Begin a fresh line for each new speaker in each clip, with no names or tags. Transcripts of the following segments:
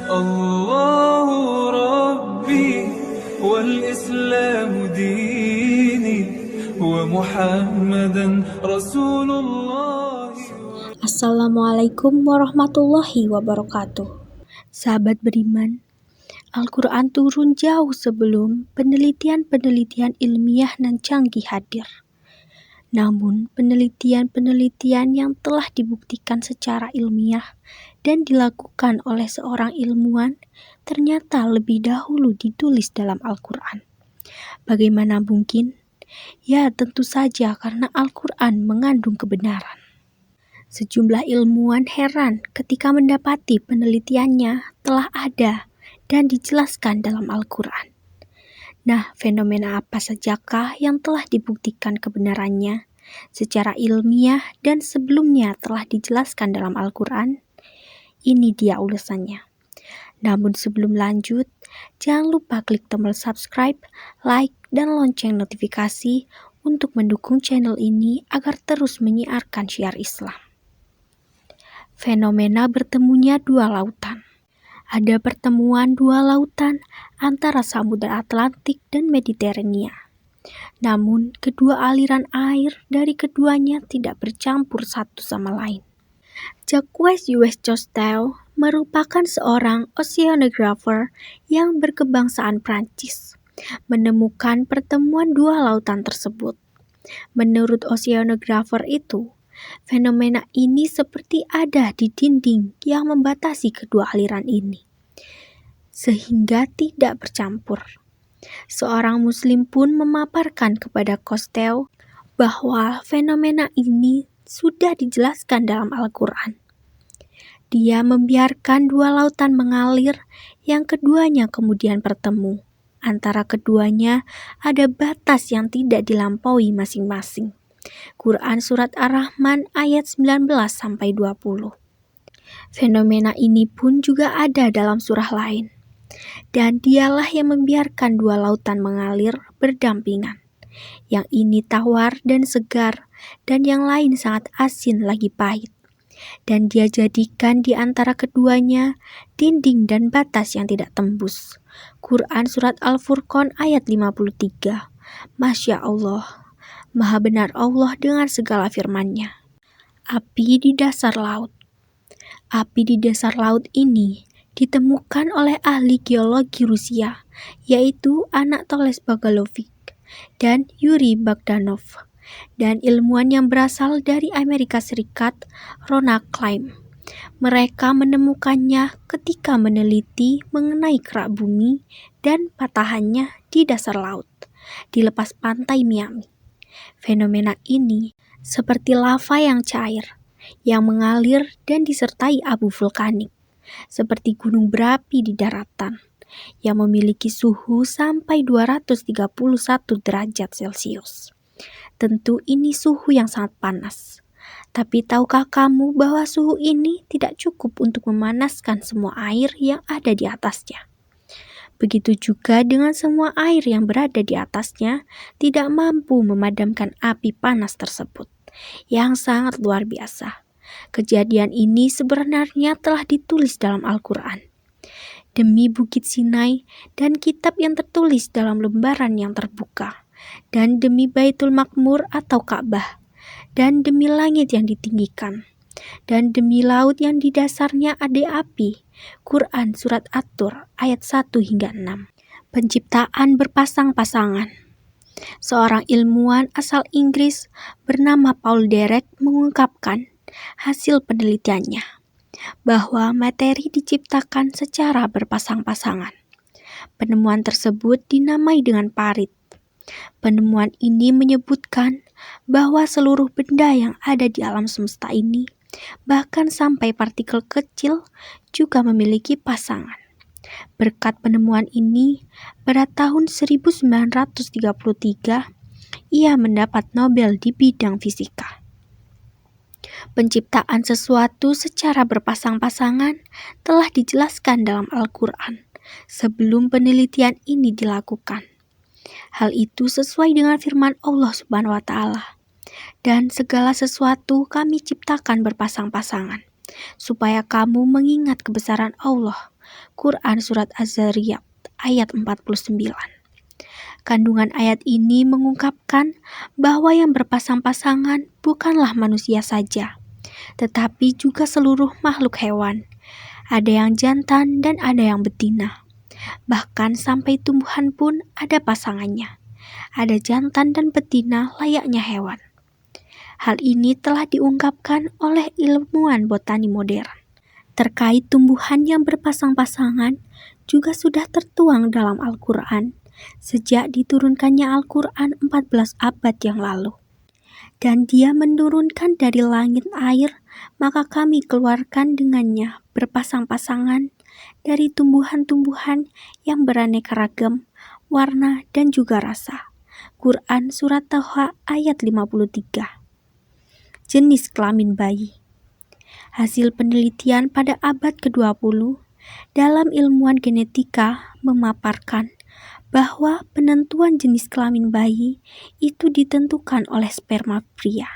الله ربي والإسلام ديني ومحمدا رسول الله.
Assalamualaikum warahmatullahi wabarakatuh. Sahabat beriman, Al-Quran turun jauh sebelum penelitian-penelitian ilmiah dan canggih hadir. Namun, penelitian-penelitian yang telah dibuktikan secara ilmiah dan dilakukan oleh seorang ilmuwan ternyata lebih dahulu ditulis dalam Al-Quran. Bagaimana mungkin? Ya, tentu saja karena Al-Quran mengandung kebenaran. Sejumlah ilmuwan heran ketika mendapati penelitiannya telah ada dan dijelaskan dalam Al-Quran. Nah, fenomena apa sajakah yang telah dibuktikan kebenarannya secara ilmiah dan sebelumnya telah dijelaskan dalam Al-Quran? Ini dia ulasannya. Namun sebelum lanjut, jangan lupa klik tombol subscribe, like, dan lonceng notifikasi untuk mendukung channel ini agar terus menyiarkan syiar Islam. Fenomena bertemunya dua lautan. Ada pertemuan dua lautan antara Samudra Atlantik dan Mediterania. Namun, kedua aliran air dari keduanya tidak bercampur satu sama lain. Jacques Cousteau merupakan seorang oceanographer yang berkebangsaan Prancis, menemukan pertemuan dua lautan tersebut. Menurut oceanographer itu, fenomena ini seperti ada di dinding yang membatasi kedua aliran ini, sehingga tidak bercampur. Seorang Muslim pun memaparkan kepada Cousteau bahwa fenomena ini sudah dijelaskan dalam Al-Quran. Dia membiarkan dua lautan mengalir yang keduanya kemudian bertemu. Antara keduanya ada batas yang tidak dilampaui masing-masing. Quran Surat Ar-Rahman ayat 19-20. Fenomena ini pun juga ada dalam surah lain. Dan dialah yang membiarkan dua lautan mengalir berdampingan. Yang ini tawar dan segar, dan yang lain sangat asin lagi pahit. Dan dia jadikan di antara keduanya dinding dan batas yang tidak tembus. Quran Surat Al-Furqan ayat 53. Masya Allah, Maha benar Allah dengan segala firman-Nya. Api di dasar laut. Api di dasar laut ini ditemukan oleh ahli geologi Rusia, yaitu Anatoly Bogdanovic dan Yuri Bogdanov, dan ilmuwan yang berasal dari Amerika Serikat, Ronald Klein. Mereka menemukannya ketika meneliti mengenai kerak bumi dan patahannya di dasar laut, di lepas pantai Miami. Fenomena ini seperti lava yang cair, yang mengalir dan disertai abu vulkanik, seperti gunung berapi di daratan, yang memiliki suhu sampai 231 derajat Celcius. Tentu ini suhu yang sangat panas. Tapi tahukah kamu bahwa suhu ini tidak cukup untuk memanaskan semua air yang ada di atasnya? Begitu juga dengan semua air yang berada di atasnya tidak mampu memadamkan api panas tersebut, yang sangat luar biasa. Kejadian ini sebenarnya telah ditulis dalam Al-Quran. Demi Bukit Sinai dan kitab yang tertulis dalam lembaran yang terbuka, dan demi Baitul Makmur atau Ka'bah, dan demi langit yang ditinggikan, dan demi laut yang di dasarnya ada api. Quran Surat At-Tur ayat 1-6. Penciptaan berpasang-pasangan. Seorang ilmuwan asal Inggris bernama Paul Dirac mengungkapkan hasil penelitiannya bahwa materi diciptakan secara berpasang-pasangan. Penemuan tersebut dinamai dengan parit. Penemuan ini menyebutkan bahwa seluruh benda yang ada di alam semesta ini, bahkan sampai partikel kecil, juga memiliki pasangan. Berkat penemuan ini, pada tahun 1933, ia mendapat Nobel di bidang fisika. Penciptaan sesuatu secara berpasang-pasangan telah dijelaskan dalam Al-Quran sebelum penelitian ini dilakukan. Hal itu sesuai dengan firman Allah Subhanahu wa Ta'ala. Dan segala sesuatu kami ciptakan berpasang-pasangan, supaya kamu mengingat kebesaran Allah Quran Surat Az-Zariyat ayat 49. Kandungan ayat ini mengungkapkan bahwa yang berpasang-pasangan bukanlah manusia saja, tetapi juga seluruh makhluk hewan. Ada yang jantan dan ada yang betina. Bahkan sampai tumbuhan pun ada pasangannya. Ada jantan dan betina layaknya hewan. Hal ini telah diungkapkan oleh ilmuwan botani modern. Terkait tumbuhan yang berpasang-pasangan juga sudah tertuang dalam Al-Quran sejak diturunkannya Al-Quran 14 abad yang lalu. Dan Dia menurunkan dari langit air, maka kami keluarkan dengannya berpasang-pasangan dari tumbuhan-tumbuhan yang beraneka ragam, warna dan juga rasa. Quran Surat Taha ayat 53. Jenis kelamin bayi. Hasil penelitian pada abad ke-20 dalam ilmuwan genetika memaparkan bahwa penentuan jenis kelamin bayi itu ditentukan oleh sperma pria.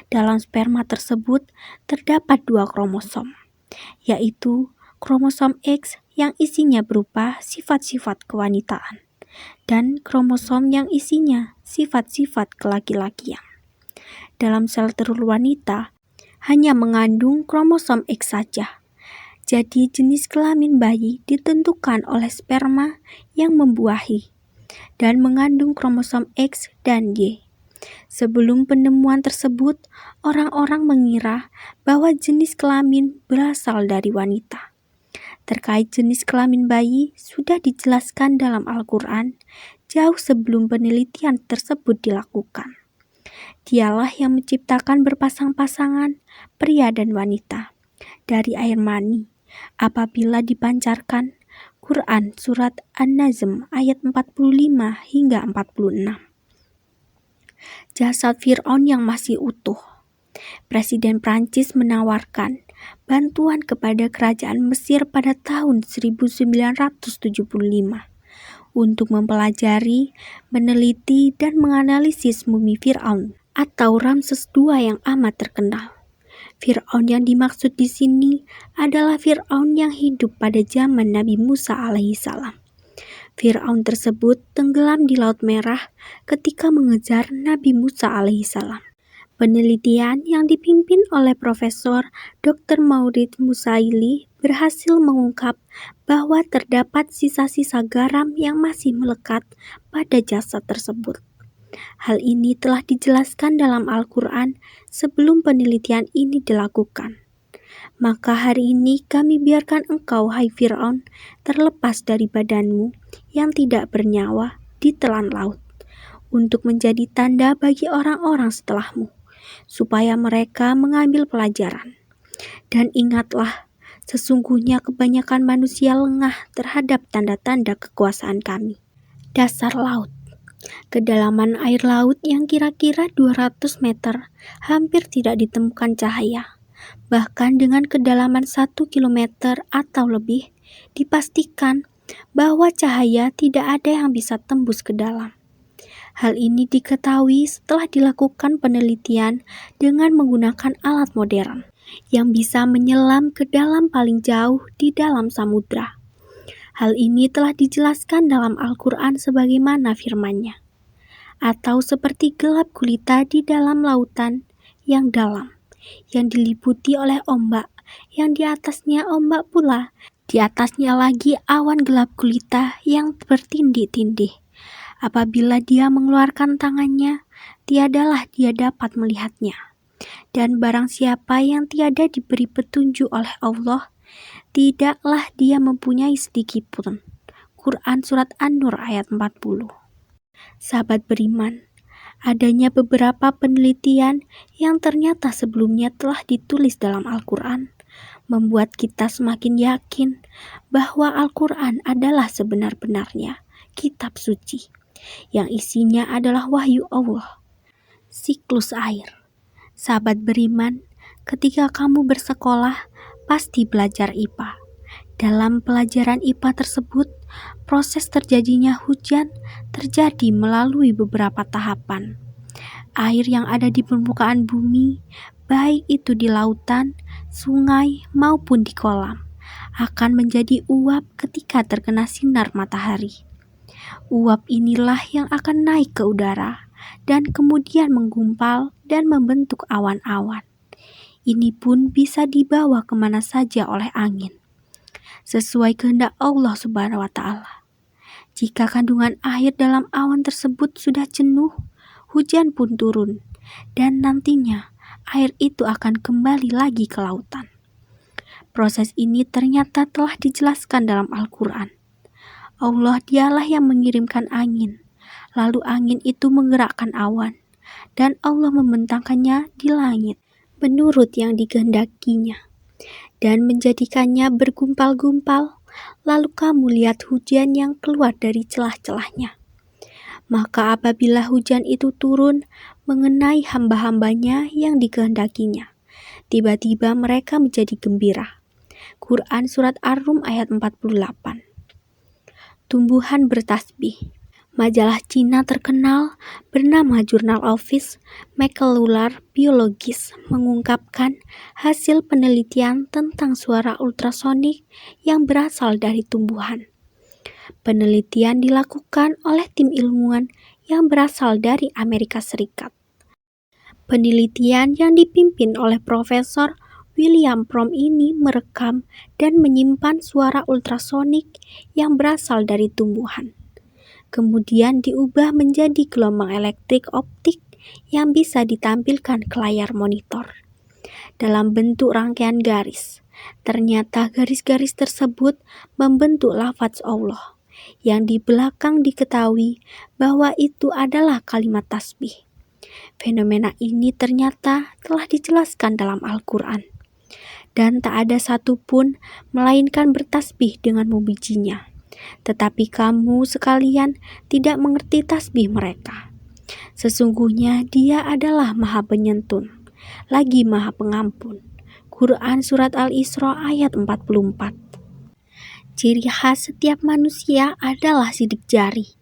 Dalam sperma tersebut terdapat 2 kromosom, yaitu kromosom X yang isinya berupa sifat-sifat kewanitaan dan kromosom yang isinya sifat-sifat kelaki-lakian. Dalam sel telur wanita hanya mengandung kromosom X saja. Jadi jenis kelamin bayi ditentukan oleh sperma yang membuahi dan mengandung kromosom X dan Y. Sebelum penemuan tersebut, orang-orang mengira bahwa jenis kelamin berasal dari wanita. Terkait jenis kelamin bayi sudah dijelaskan dalam Al-Quran jauh sebelum penelitian tersebut dilakukan. Dialah yang menciptakan berpasang-pasangan pria dan wanita dari air mani apabila dipancarkan. Quran Surat An-Najm ayat 45 hingga 46. Jasad Fir'aun yang masih utuh. Presiden Prancis menawarkan bantuan kepada kerajaan Mesir pada tahun 1975 untuk mempelajari, meneliti, dan menganalisis mumi Fir'aun atau Ramses II yang amat terkenal. Fir'aun yang dimaksud di sini adalah Fir'aun yang hidup pada zaman Nabi Musa alaihissalam. Fir'aun tersebut tenggelam di Laut Merah ketika mengejar Nabi Musa alaihissalam. Penelitian yang dipimpin oleh Profesor Dr. Maurid Musaili berhasil mengungkap bahwa terdapat sisa-sisa garam yang masih melekat pada jasad tersebut. Hal ini telah dijelaskan dalam Al-Quran sebelum penelitian ini dilakukan. Maka hari ini kami biarkan engkau, hai Fir'aun, terlepas dari badanmu yang tidak bernyawa di telan laut, untuk menjadi tanda bagi orang-orang setelahmu, supaya mereka mengambil pelajaran. Dan ingatlah, sesungguhnya kebanyakan manusia lengah terhadap tanda-tanda kekuasaan kami. Dasar laut. Kedalaman air laut yang kira-kira 200 meter hampir tidak ditemukan cahaya. Bahkan dengan kedalaman 1 kilometer atau lebih, dipastikan bahwa cahaya tidak ada yang bisa tembus ke dalam. Hal ini diketahui setelah dilakukan penelitian dengan menggunakan alat modern yang bisa menyelam ke dalam paling jauh di dalam samudra. Hal ini telah dijelaskan dalam Al-Quran sebagaimana firman-Nya, atau seperti gelap gulita di dalam lautan yang dalam, yang diliputi oleh ombak, yang di atasnya ombak pula, di atasnya lagi awan gelap gulita yang bertindih-tindih. Apabila Dia mengeluarkan tangannya, tiadalah Dia dapat melihatnya. Dan barang siapa yang tiada diberi petunjuk oleh Allah, tidaklah dia mempunyai sedikitpun. Quran Surat An-Nur ayat 40. Sahabat beriman, adanya beberapa penelitian yang ternyata sebelumnya telah ditulis dalam Al-Quran, membuat kita semakin yakin bahwa Al-Quran adalah sebenar-benarnya kitab suci, yang isinya adalah wahyu Allah. Siklus air. Sahabat beriman, ketika kamu bersekolah, pasti belajar IPA. Dalam pelajaran IPA tersebut, proses terjadinya hujan terjadi melalui beberapa tahapan. Air yang ada di permukaan bumi, baik itu di lautan, sungai, maupun di kolam, akan menjadi uap ketika terkena sinar matahari. Uap inilah yang akan naik ke udara dan kemudian menggumpal dan membentuk awan-awan. Ini pun bisa dibawa kemana saja oleh angin, sesuai kehendak Allah Subhanahu wa Ta'ala. Jika kandungan air dalam awan tersebut sudah jenuh, hujan pun turun, dan nantinya air itu akan kembali lagi ke lautan. Proses ini ternyata telah dijelaskan dalam Al-Quran. Allah dialah yang mengirimkan angin, lalu angin itu menggerakkan awan, dan Allah membentangkannya di langit menurut yang dikehendakinya, dan menjadikannya bergumpal-gumpal. Lalu kamu lihat hujan yang keluar dari celah-celahnya. Maka apabila hujan itu turun mengenai hamba-hambanya yang dikehendakinya, tiba-tiba mereka menjadi gembira. Quran Surat Ar-Rum ayat 48. Tumbuhan bertasbih. Majalah Cina terkenal bernama Journal of Molecular Biology mengungkapkan hasil penelitian tentang suara ultrasonik yang berasal dari tumbuhan. Penelitian dilakukan oleh tim ilmuwan yang berasal dari Amerika Serikat. Penelitian yang dipimpin oleh Profesor William Fromm ini merekam dan menyimpan suara ultrasonik yang berasal dari tumbuhan. Kemudian diubah menjadi gelombang elektrik optik yang bisa ditampilkan ke layar monitor dalam bentuk rangkaian garis. Ternyata garis-garis tersebut membentuk lafaz Allah, yang di belakang diketahui bahwa itu adalah kalimat tasbih. Fenomena ini ternyata telah dijelaskan dalam Al-Quran, dan tak ada satupun melainkan bertasbih dengan memujinya. Tetapi kamu sekalian tidak mengerti tasbih mereka. Sesungguhnya Dia adalah Maha Penyantun, lagi Maha Pengampun. Quran Surat Al-Isra ayat 44. Ciri khas setiap manusia adalah sidik jari.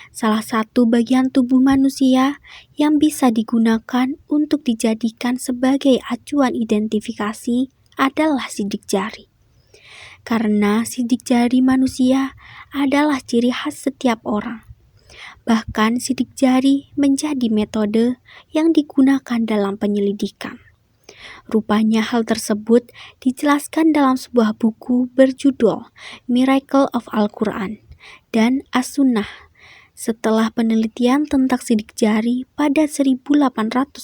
Salah satu bagian tubuh manusia yang bisa digunakan untuk dijadikan sebagai acuan identifikasi adalah sidik jari. Karena sidik jari manusia adalah ciri khas setiap orang. Bahkan sidik jari menjadi metode yang digunakan dalam penyelidikan. Rupanya hal tersebut dijelaskan dalam sebuah buku berjudul Miracle of Al-Quran dan As-Sunnah. Setelah penelitian tentang sidik jari pada 1880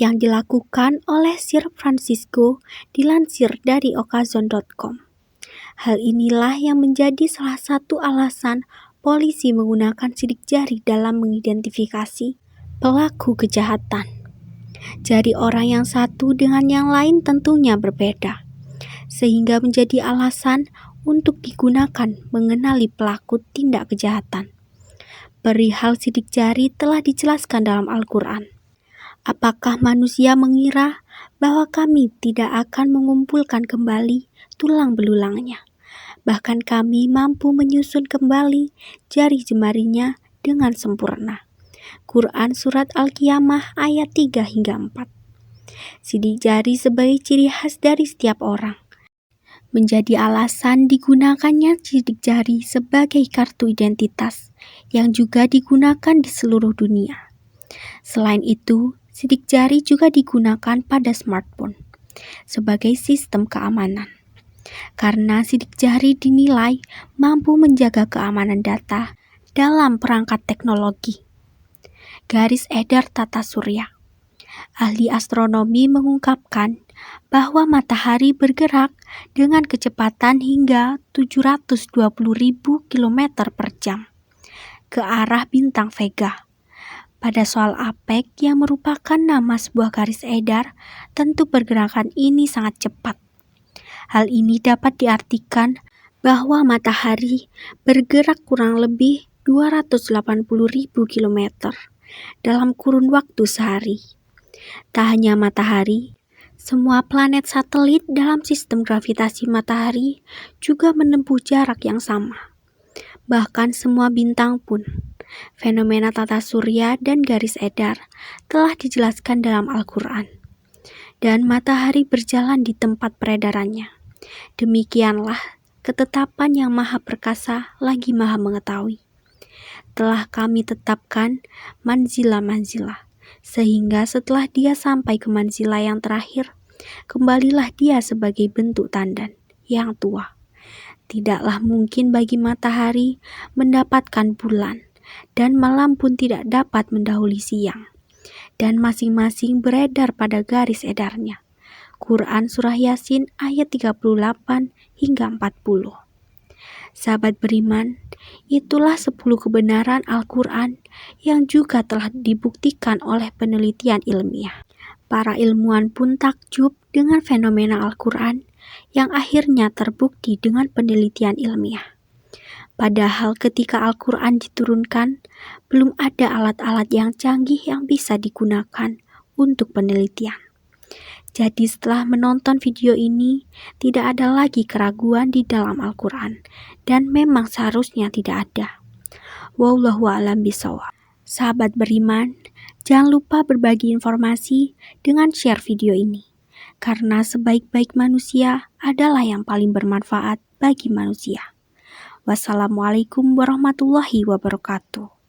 yang dilakukan oleh Sir Francisco dilansir dari Occasion.com. Hal inilah yang menjadi salah satu alasan polisi menggunakan sidik jari dalam mengidentifikasi pelaku kejahatan. Jari orang yang satu dengan yang lain tentunya berbeda, sehingga menjadi alasan untuk digunakan mengenali pelaku tindak kejahatan. Perihal sidik jari telah dijelaskan dalam Al-Quran. Apakah manusia mengira bahwa kami tidak akan mengumpulkan kembali tulang belulangnya? Bahkan kami mampu menyusun kembali jari jemarinya dengan sempurna. Quran Surat Al-Qiyamah ayat 3 hingga 4. Sidik jari sebagai ciri khas dari setiap orang. Menjadi alasan digunakannya sidik jari sebagai kartu identitas yang juga digunakan di seluruh dunia. Selain itu, sidik jari juga digunakan pada smartphone sebagai sistem keamanan. Karena sidik jari dinilai mampu menjaga keamanan data dalam perangkat teknologi. Garis edar tata surya. Ahli astronomi mengungkapkan bahwa matahari bergerak dengan kecepatan hingga 720.000 km per jam ke arah bintang Vega. Pada soal APEC yang merupakan nama sebuah garis edar, tentu pergerakan ini sangat cepat. Hal ini dapat diartikan bahwa matahari bergerak kurang lebih 280.000 km dalam kurun waktu sehari. Tak hanya matahari, semua planet satelit dalam sistem gravitasi matahari juga menempuh jarak yang sama. Bahkan semua bintang pun. Fenomena tata surya dan garis edar telah dijelaskan dalam Al-Quran. Dan matahari berjalan di tempat peredarannya. Demikianlah ketetapan yang Maha Perkasa lagi Maha Mengetahui. Telah kami tetapkan manzilah-manzilah, sehingga setelah dia sampai ke manzilah yang terakhir, kembalilah dia sebagai bentuk tandan yang tua. Tidaklah mungkin bagi matahari mendapatkan bulan, dan malam pun tidak dapat mendahului siang. Dan masing-masing beredar pada garis edarnya. Quran Surah Yasin ayat 38 hingga 40. Sahabat beriman, itulah 10 kebenaran Al-Quran yang juga telah dibuktikan oleh penelitian ilmiah. Para ilmuwan pun takjub dengan fenomena Al-Quran yang akhirnya terbukti dengan penelitian ilmiah. Padahal ketika Al-Quran diturunkan, belum ada alat-alat yang canggih yang bisa digunakan untuk penelitian. Jadi setelah menonton video ini, tidak ada lagi keraguan di dalam Al-Quran, dan memang seharusnya tidak ada. Wallahu a'lam bishawab. Sahabat beriman, jangan lupa berbagi informasi dengan share video ini. Karena sebaik-baik manusia adalah yang paling bermanfaat bagi manusia. Wassalamualaikum warahmatullahi wabarakatuh.